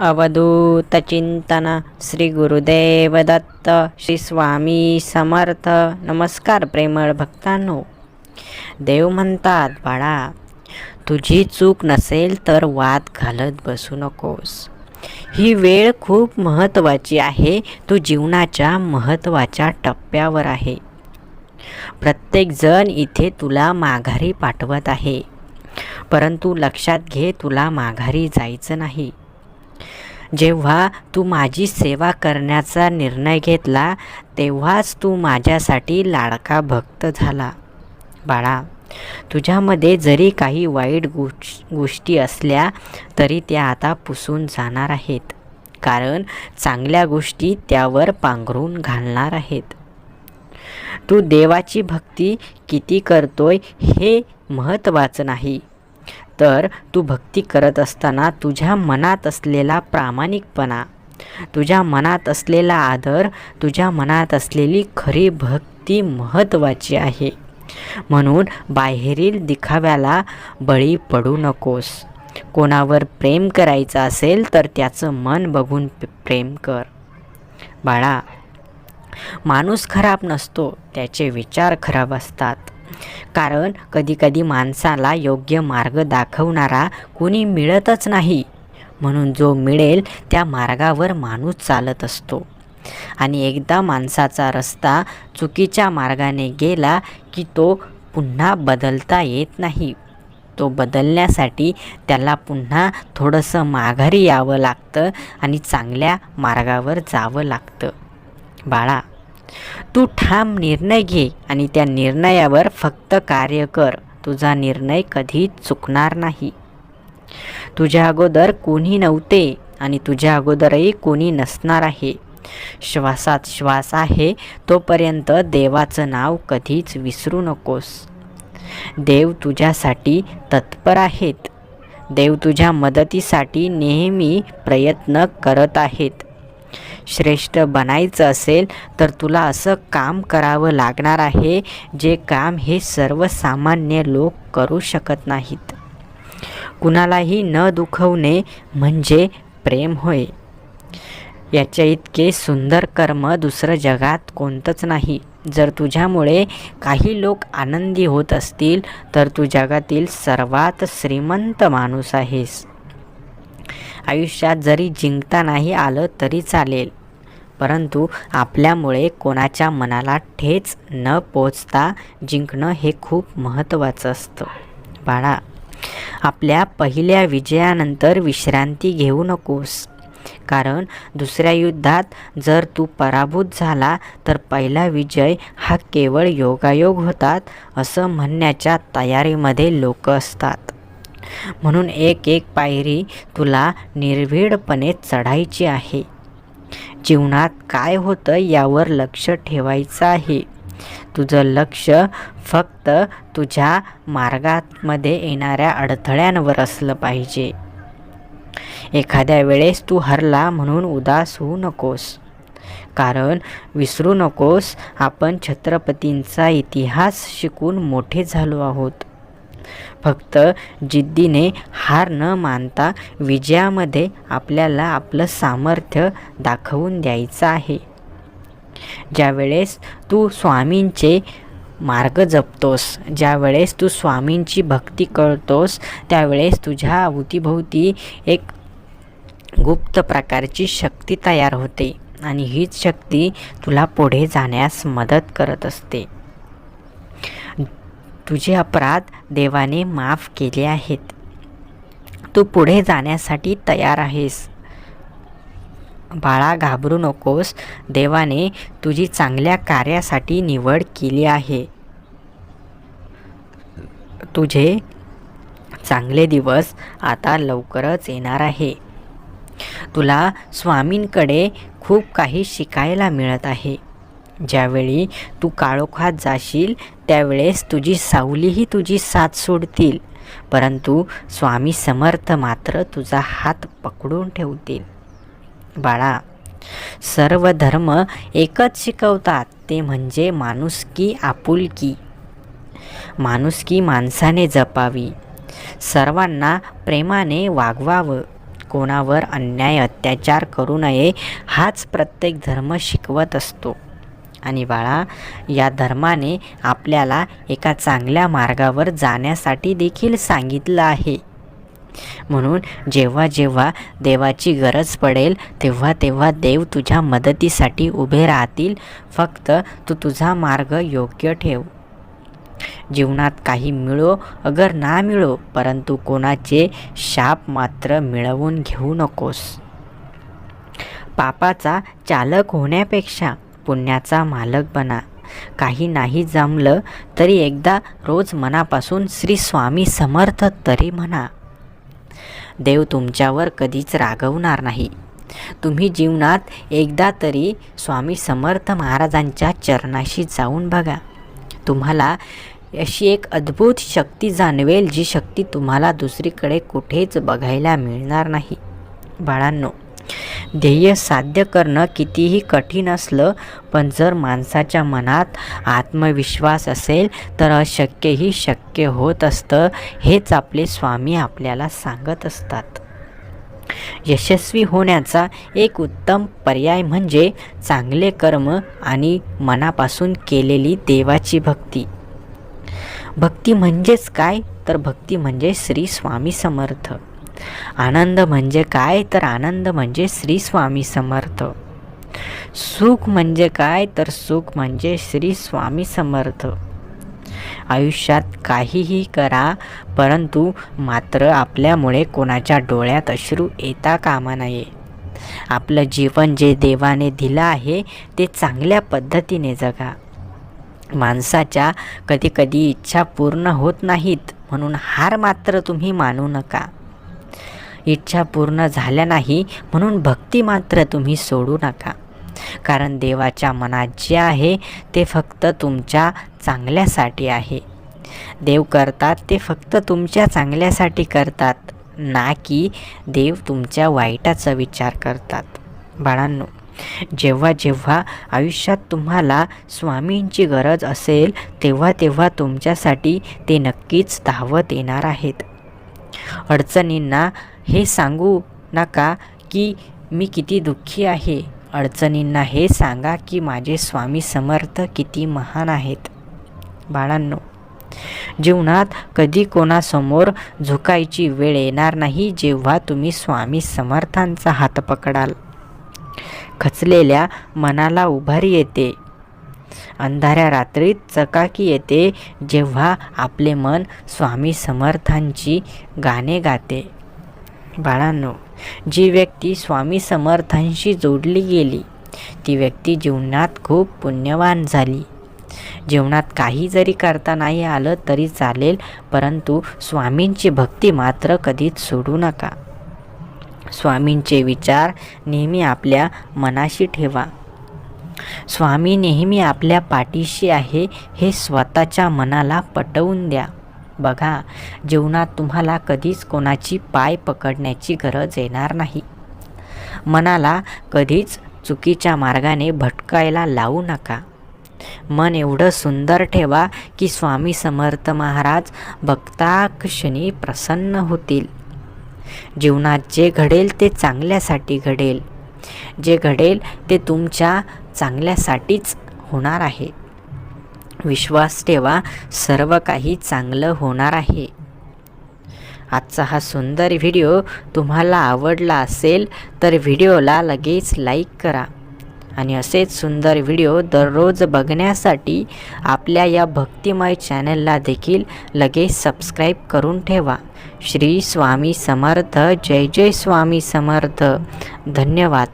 अवधूत चिंतन श्री गुरुदेव दत्त श्री स्वामी समर्थ. नमस्कार प्रेमळ भक्तांनो. देव म्हणतात, बाळा, तुझी चूक नसेल तर वाद घालत बसू नकोस. ही वेळ खूप महत्त्वाची आहे. तू जीवनाच्या महत्त्वाच्या टप्प्यावर आहे. प्रत्येकजण इथे तुला माघारी पाठवत आहे, परंतु लक्षात घे, तुला माघारी जायचं नाही. जेव्हा तू माझी सेवा करण्याचा निर्णय घेतला तेव्हाच तू माझ्यासाठी लाडका भक्त झाला. बाळा, तुझ्यामध्ये जरी काही वाईट गोष्टी असल्या तरी त्या आता पुसून जाणार आहेत, कारण चांगल्या गोष्टी त्यावर पांघरून घालणार आहेत. तू देवाची भक्ती किती करतोय हे महत्त्वाचं नाही, तर तू भक्ती करत असताना तुझ्या मनात असलेला प्रामाणिकपणा, तुझ्या मनात असलेला आदर, तुझ्या मनात असलेली खरी भक्ती महत्त्वाची आहे. म्हणून बाहेरील दिखाव्याला बळी पडू नकोस. कोणावर प्रेम करायचं असेल तर त्याचं मन बघून प्रेम कर. बाळा, माणूस खराब नसतो, त्याचे विचार खराब असतात. कारण कधीकधी माणसाला योग्य मार्ग दाखवणारा कोणी मिळतच नाही. म्हणून जो मिळेल त्या मार्गावर माणूस चालत असतो. आणि एकदा माणसाचा रस्ता चुकीच्या मार्गाने गेला की तो पुन्हा बदलता येत नाही. तो बदलण्यासाठी त्याला पुन्हा थोडंसं माघारी यावं लागतं आणि चांगल्या मार्गावर जावं लागतं. बाळा, तू ठाम निर्णय घे आणि त्या निर्णयावर फक्त कार्य कर. तुझा निर्णय कधीच चुकणार नाही. तुझ्या अगोदर कोणी नव्हते आणि तुझ्या अगोदरही कोणी नसणार आहे. श्वासात श्वास आहे तोपर्यंत देवाचं नाव कधीच विसरू नकोस. देव तुझ्यासाठी तत्पर आहेत. देव तुझ्या मदतीसाठी नेहमी प्रयत्न करत आहेत. श्रेष्ठ बनायचं असेल तर तुला असं काम करावं लागणार आहे जे काम हे सर्वसामान्य लोक करू शकत नाहीत. कुणालाही न दुखवणे म्हणजे प्रेम होय. याच्या इतके सुंदर कर्म दुसरं जगात कोणतंच नाही. जर तुझ्यामुळे काही लोक आनंदी होत असतील तर तू जगातील सर्वात श्रीमंत माणूस आहेस. आयुष्यात जरी जिंकता नाही आलं तरी चालेल, परंतु आपल्यामुळे कोणाच्या मनाला ठेच न पोचता जिंकणं हे खूप महत्त्वाचं असतं. बाळा, आपल्या पहिल्या विजयानंतर विश्रांती घेऊ नकोस. कारण दुसऱ्या युद्धात जर तू पराभूत झाला तर पहिला विजय हा केवळ योगायोग होतात असं म्हणण्याच्या तयारीमध्ये लोक असतात. म्हणून एक एक पायरी तुला निर्भीडपणे चढायची आहे. जीवनात काय होतं यावर लक्ष ठेवायचं आहे. तुझं लक्ष फक्त तुझ्या मार्गामध्ये येणाऱ्या अडथळ्यांवर असलं पाहिजे. एखाद्या वेळेस तू हरला म्हणून उदास होऊ नकोस. कारण विसरू नकोस, आपण छत्रपतींचा इतिहास शिकून मोठे झालो आहोत. फक्त जिद्दीने हार न मानता विजयामध्ये आपल्याला आपलं सामर्थ्य दाखवून द्यायचं आहे. ज्यावेळेस तू स्वामींचे मार्ग जपतोस, ज्यावेळेस तू स्वामींची भक्ती करतोस, त्यावेळेस तुझ्या अवतीभोवती एक गुप्त प्रकारची शक्ती तयार होते आणि हीच शक्ती तुला पुढे जाण्यास मदत करत असते. तुझे अपराध देवाने माफ केले आहेत. तू पुढे जाण्यासाठी तयार आहेस. बाळा, घाबरू नकोस. देवाने तुझी चांगल्या कार्यासाठी निवड केली आहे. तुझे चांगले दिवस आता लवकरच येणार आहे. तुला स्वामींकडे खूप काही शिकायला मिळत आहे. ज्यावेळी तू काळोखात जाशील त्यावेळेस तुझी सावलीही तुझी साथ सोडतील, परंतु स्वामी समर्थ मात्र तुझा हात पकडून ठेवतील. बाळा, सर्व धर्म एकच शिकवतात, ते म्हणजे माणुसकी, आपुलकी. माणुसकी माणसाने जपावी, सर्वांना प्रेमाने वागवावं, कोणावर अन्याय अत्याचार करू नये हाच प्रत्येक धर्म शिकवत असतो. आणि बाळा, या धर्माने आपल्याला एका चांगल्या मार्गावर जाण्यासाठी देखील सांगितलं आहे. म्हणून जेव्हा जेव्हा देवाची गरज पडेल तेव्हा तेव्हा देव तुझ्या मदतीसाठी उभे राहतील. फक्त तू तुझा मार्ग योग्य ठेव. जीवनात काही मिळो अगर ना मिळो, परंतु कोणाचे शाप मात्र मिळवून घेऊ नकोस. पापाचा चालक होण्यापेक्षा पुण्याचा मालक बना. काही नाही जमलं तरी एकदा रोज मनापासून श्री स्वामी समर्थ तरी म्हणा. देव तुमच्यावर कधीच रागवणार नाही. तुम्ही जीवनात एकदा तरी स्वामी समर्थ महाराजांच्या चरणाशी जाऊन बघा. तुम्हाला अशी एक अद्भुत शक्ती जाणवेल, जी शक्ती तुम्हाला दुसरीकडे कुठेच बघायला मिळणार नाही. बाळांनो, ध्येय साध्य करणं कितीही कठीण असलं, पण जर माणसाच्या मनात आत्मविश्वास असेल तर अशक्यही शक्य होत असतं. हेच आपले स्वामी आपल्याला सांगत असतात. यशस्वी होण्याचा एक उत्तम पर्याय म्हणजे चांगले कर्म आणि मनापासून केलेली देवाची भक्ती. भक्ती म्हणजेच काय? तर भक्ती म्हणजे श्री स्वामी समर्थ. आनंद म्हणजे काय? तर आनंद म्हणजे श्री स्वामी समर्थ. सुख म्हणजे काय? तर सुख म्हणजे श्री स्वामी समर्थ. आयुष्यात काहीही करा, परंतु मात्र आपल्यामुळे कोणाच्या डोळ्यात अश्रू येता कामा नये. आपलं जीवन जे देवाने दिलं आहे ते चांगल्या पद्धतीने जगा. माणसाच्या कधी इच्छा पूर्ण होत नाहीत म्हणून हार मात्र तुम्ही मानू नका. इच्छा पूर्ण झाल्या नाही म्हणून भक्ती मात्र तुम्ही सोडू नका. कारण देवाच्या मनात जे आहे ते फक्त तुमच्या चांगल्यासाठी आहे. देव करतात ते फक्त तुमच्या चांगल्यासाठी करतात, ना की देव तुमच्या वाईटाचा विचार करतात. बाळांनो, जेव्हा जेव्हा आयुष्यात तुम्हाला स्वामींची गरज असेल तेव्हा तेव्हा तुमच्यासाठी ते नक्कीच धावत येणार आहेत. अडचणींना हे सांगू नका की मी किती दुःखी आहे. अडचणींना हे सांगा की माझे स्वामी समर्थ किती महान आहेत. बाळांनो, जीवनात कधी कोणासमोर झुकायची वेळ येणार नाही जेव्हा तुम्ही स्वामी समर्थांचा हात पकडाल. खचलेल्या मनाला उभारी येते. अंधाऱ्या रात्रीत चकाकी येते जेव्हा आपले मन स्वामी समर्थांची गाणे गाते. बाळांनो, जी व्यक्ती स्वामी समर्थांशी जोडली गेली ती व्यक्ती जीवनात खूप पुण्यवान झाली. जीवनात काही जरी करता नाही आलं तरी चालेल, परंतु स्वामींची भक्ती मात्र कधीच सोडू नका. स्वामींचे विचार नेहमी आपल्या मनाशी ठेवा. स्वामी नेहमी आपल्या पाठीशी आहे हे स्वतःच्या मनाला पटवून द्या. बघा, जीवनात तुम्हाला कधीच कोणाची पाय पकडण्याची गरज येणार नाही. मनाला कधीच चुकीच्या मार्गाने भटकायला लावू नका. मन एवढं सुंदर ठेवा की स्वामी समर्थ महाराज भक्ताक्षणी प्रसन्न होतील. जीवनात जे घडेल ते चांगल्यासाठी घडेल. जे घडेल ते तुमच्या चांगल्यासाठीच होणार आहे. विश्वास ठेवा, सर्व काही चांगलं होणार आहे. आजचा हा सुंदर व्हिडिओ तुम्हाला आवडला असेल तर व्हिडिओला लगेच लाईक करा आणि असेच सुंदर व्हिडिओ दररोज बघण्यासाठी आपल्या या भक्तिमय चॅनलला देखील लगेच सबस्क्राईब करून ठेवा. श्री स्वामी समर्थ. जय जय स्वामी समर्थ. धन्यवाद.